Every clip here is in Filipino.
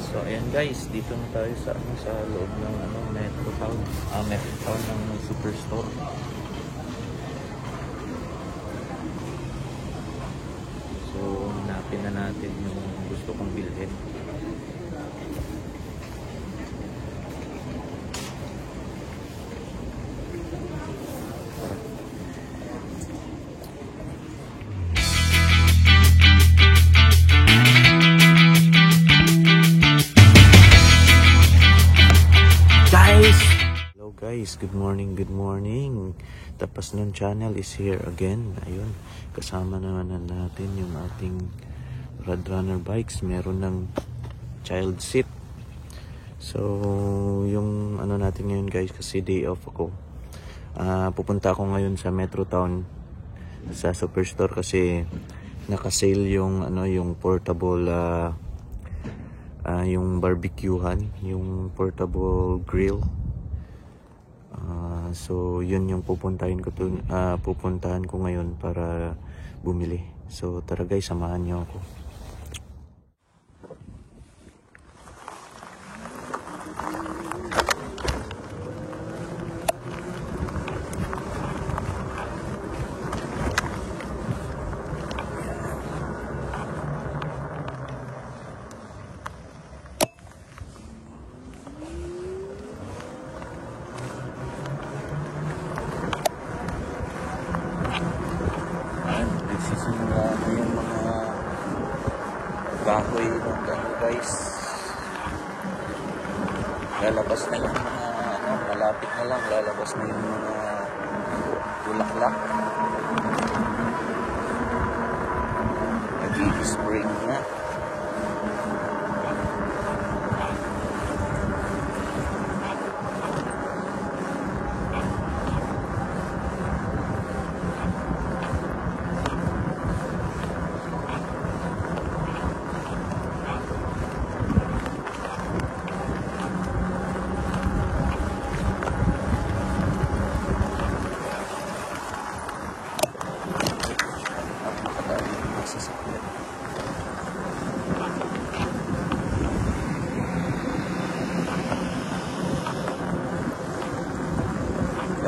So ayan guys, dito na tayo sa sa loob ng Metro Town, Metro Town ng Superstore. So hanapin na natin yung gusto kong bilhin. Guys, good morning, good morning. Tapas Nun Channel is here again. Ayun, kasama naman natin yung ating Roadrunner bikes. Meron ng child seat. So, yung natin ngayon guys, kasi day off ako. Pupunta ako ngayon sa Metro Town sa Superstore kasi naka-sale yung yung portable yung barbecuehan, yung portable grill. So yun yung pupuntahan ko ngayon para bumili. So tara guys, samahan niyo ako. Nagsisimula na yung mga kahoy ng guys. Lalabas na yung mga malapit na lang, lalabas na yung mga bulaklak. Nag-i-spring na.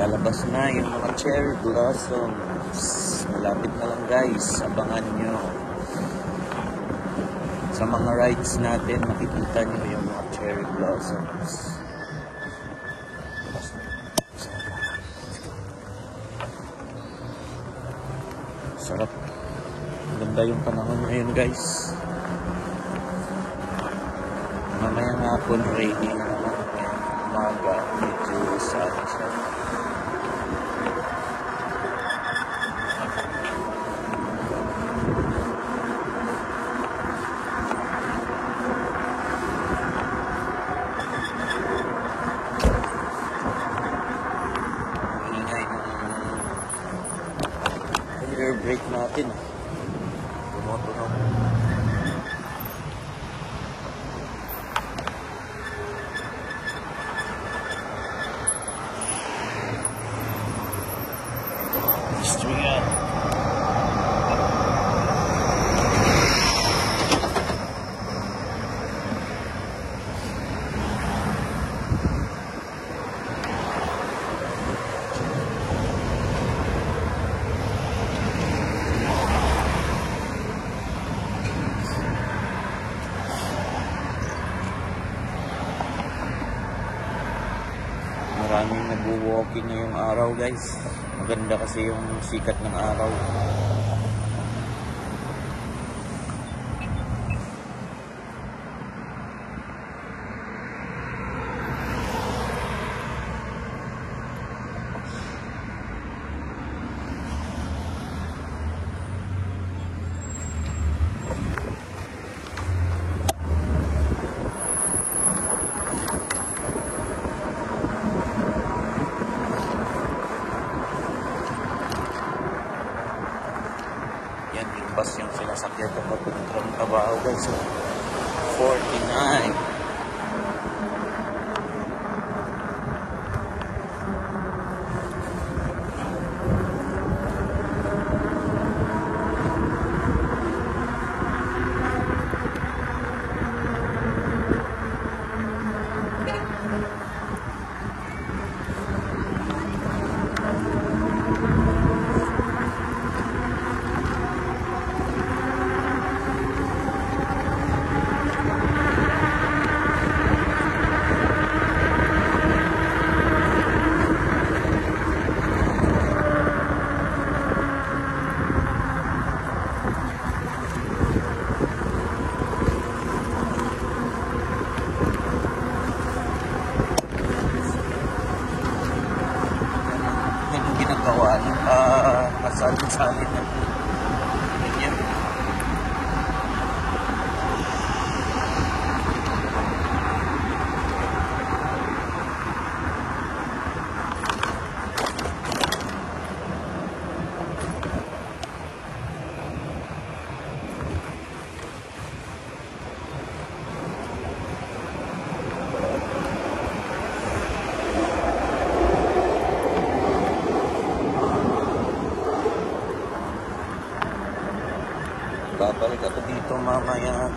Lalabas na yung mga cherry blossoms. Malapit na lang guys, abangan nyo. Sa mga rides natin, makikita nyo yung mga cherry blossoms. Sarap. Ganda yung panahon ngayon guys. Mamayang hapon, rainy na naman. Umaga, medyo sunny siya. Air brake natin. Tumutunog. History yan. Maraming nag-walking ngayong araw guys. Maganda kasi yung sikat ng araw. Bus yung sinasakyan ko papunta ng trabaho guys. 49.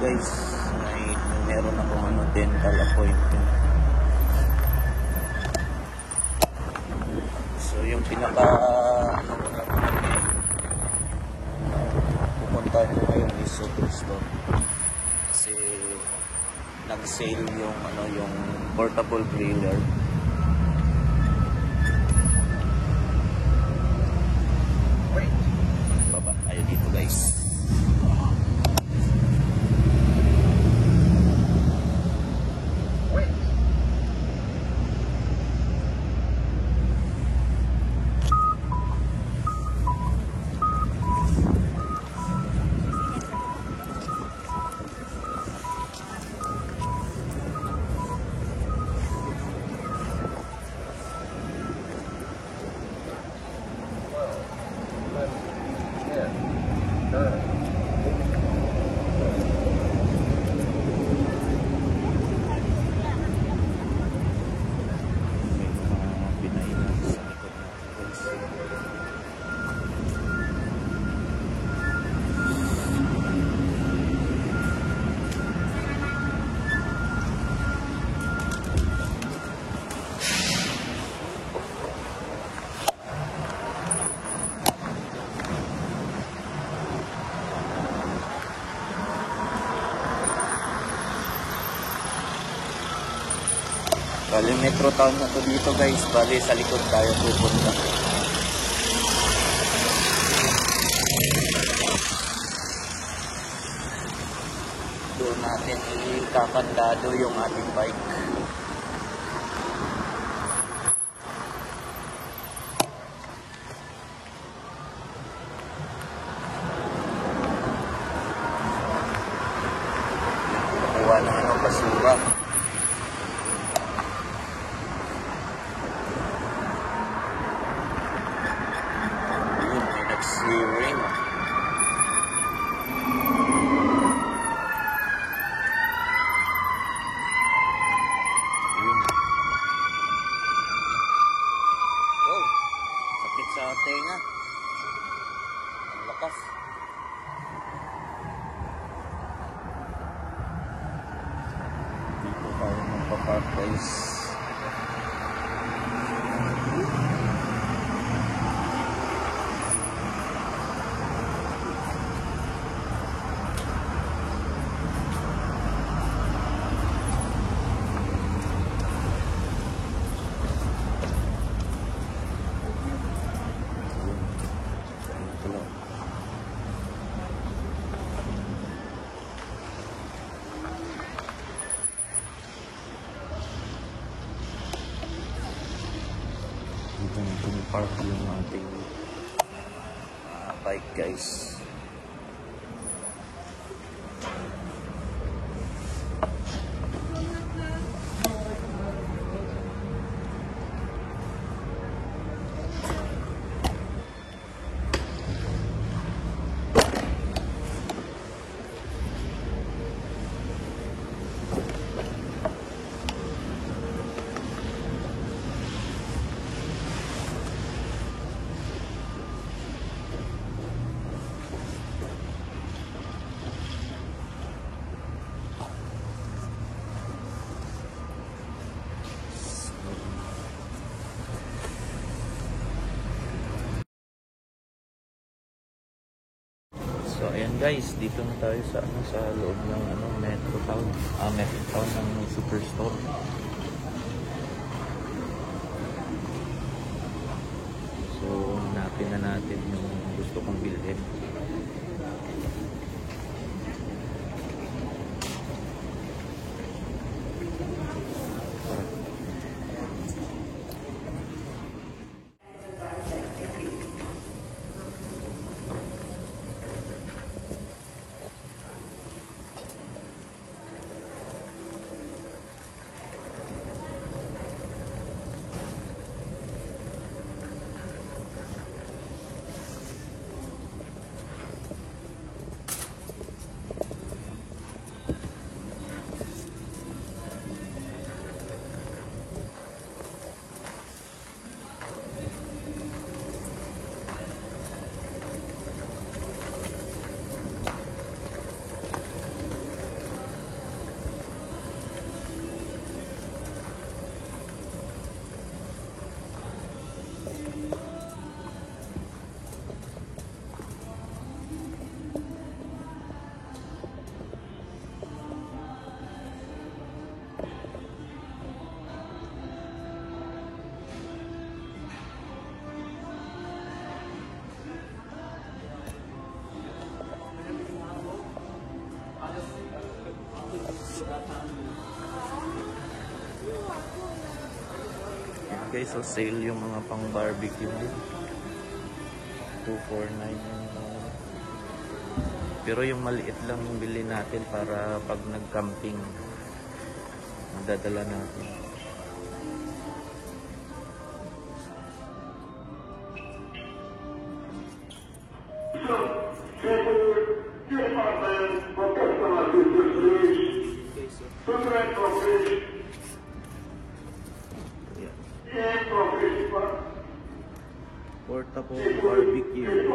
guys, meron akong dental appointment. So yung pinaka pupuntahan ko ngayon is Superstore kasi nag-sale yung yung portable griller. Baba ayo dito guys. Bali Metro Town na to dito guys. Bali sa likod tayo pupunta. Doon natin ikakandado yung ating bike. Kuha ng basura. Ring. Wow, sakit sa tenga. Ang lakas. Dito tayo magpapark guys. Dito natin park yung ating bike guys. So ayan guys, dito na tayo sa loob ng Metro Town. Metro Town ng Superstore. So hanapin na natin yung gusto kong bilhin. Guys, so sale yung mga pang barbecue din. 249 yung pero yung maliit lang yung bili natin para pag nag-camping madadala natin. Portable barbecue.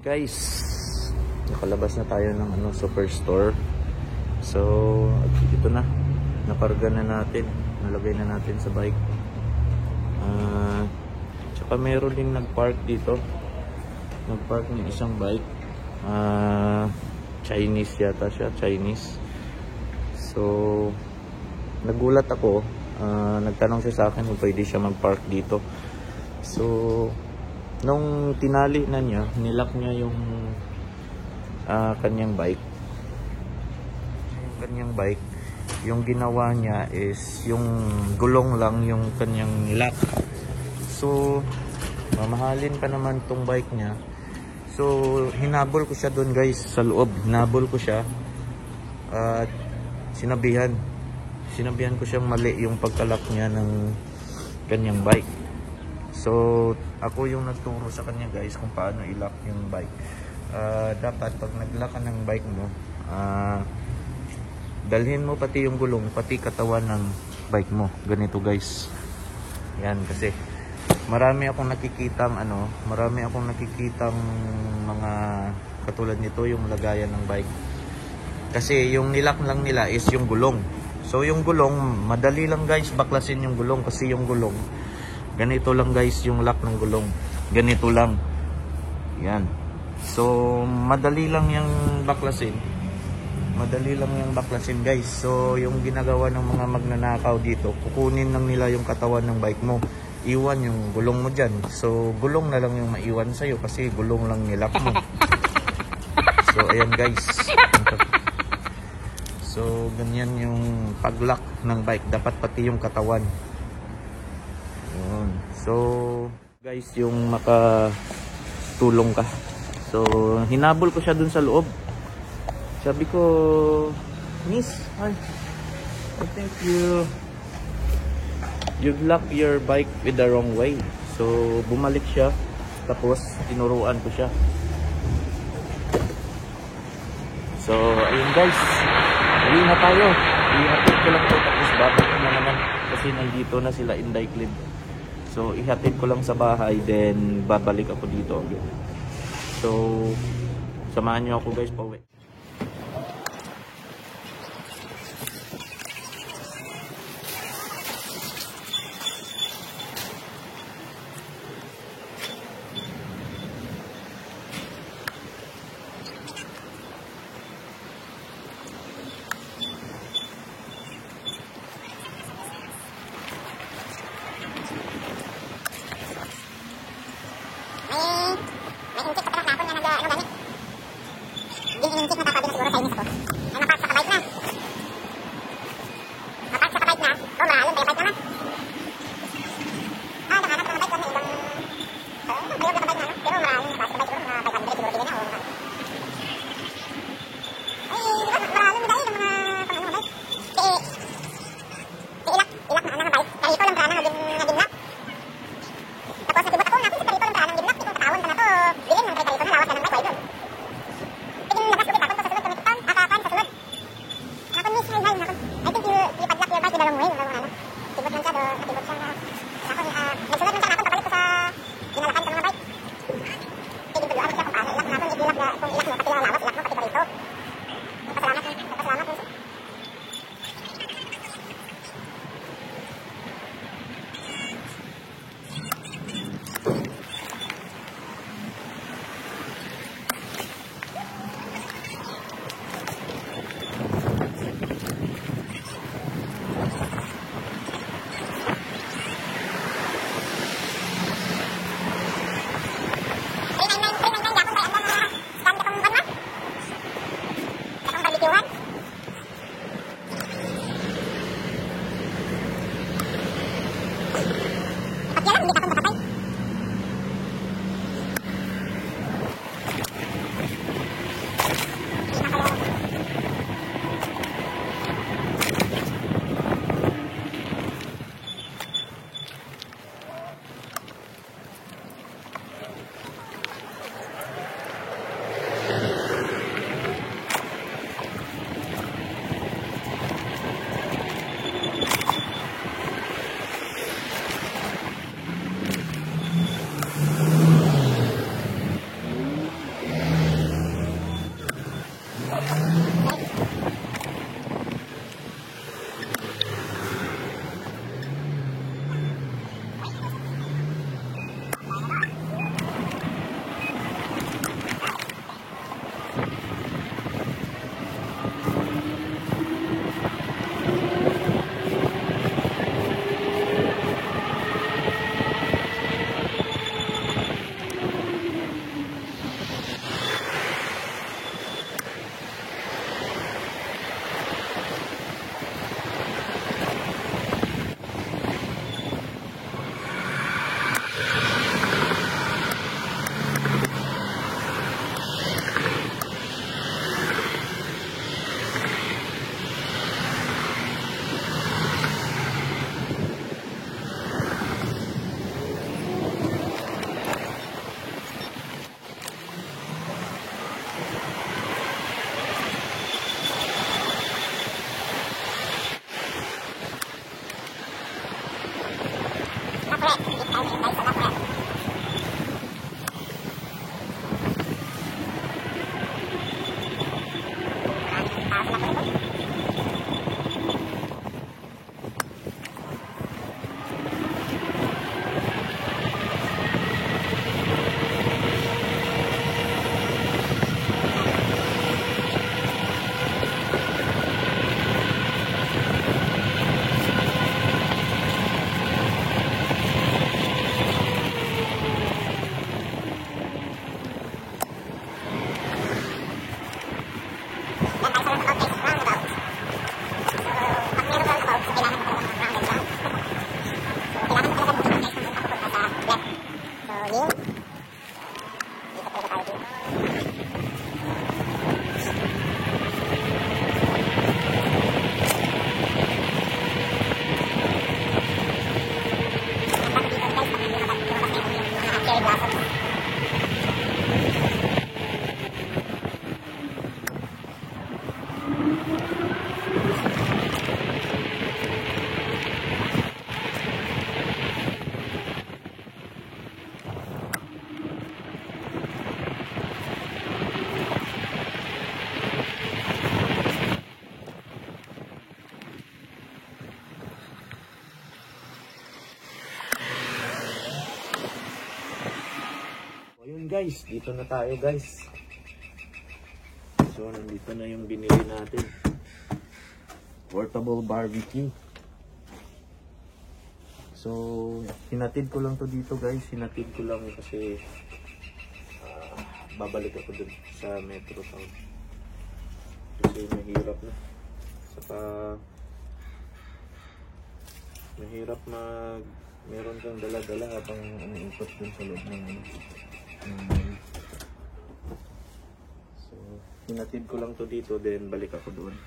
Guys, nakalabas na tayo ng superstore. So, ito na. Nakarga na natin. Nalagay na natin sa bike. Tsaka meron din nagpark dito. Nagpark ng isang bike. Chinese yata siya. Chinese. So, nagulat ako. Nagtanong siya sa akin kung pwede siya magpark dito. So, nung tinali na niya, nilock niya yung kanyang bike. Yung ginawa niya is yung gulong lang yung kanyang lock. So, mamahalin pa naman tong bike niya. So, hinabol ko siya doon guys, sa loob. Hinabol ko siya at sinabihan ko siyang mali yung pagkalak niya ng kanyang bike. So, ako yung nagturo sa kanya guys kung paano i-lock yung bike. Dapat pag nag-lock ka ng bike mo, dalhin mo pati yung gulong, pati katawan ng bike mo. Ganito guys. Yan, kasi marami akong nakikitang mga katulad nito, yung lagayan ng bike. Kasi yung nilock lang nila is yung gulong. So, yung gulong, madali lang guys baklasin yung gulong kasi yung gulong ganito lang guys, yung lock ng gulong. Ganito lang. Yan. So, madali lang yung baklasin. Guys. So, yung ginagawa ng mga magnanakaw dito, kukunin lang nila yung katawan ng bike mo. Iwan yung gulong mo dyan. So, gulong na lang yung maiwan sa'yo kasi gulong lang nilock mo. So, ayan guys. So, ganyan yung pag-lock ng bike. Dapat pati yung katawan. So, guys, yung makatulong ka. So, hinabol ko siya dun sa loob. Sabi ko, Miss, I think you've locked your bike with the wrong way. So, bumalik siya. Tapos, tinuruan ko siya. So, ayun guys. Uwi na tayo. Ihatid ko lang ito. Tapos, babalik na naman. Kasi nandito na sila in Diclib. So, ihatid ko lang sa bahay, then babalik ako dito again. So, samahan nyo ako guys pauwi. guys, dito na tayo guys. So nandito na yung binili natin. Portable barbecue. So hinatid ko lang to dito guys. Hinatid ko lang kasi babalik ako dun sa Metro Town. Kasi mahirap na. Saka mahirap meron kang dala-dala habang umiikot dun sa loob ng so hinatid ko lang to dito, then balik ako doon.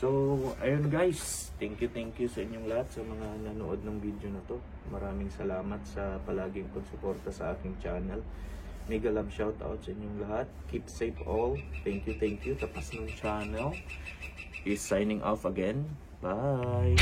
So, ayun guys, thank you sa inyong lahat sa mga nanood ng video na to. Maraming salamat sa palaging pagsuporta sa aking channel. Mega love shoutout sa inyong lahat. Keep safe all. Thank you. Tapas ng channel is signing off again. Bye!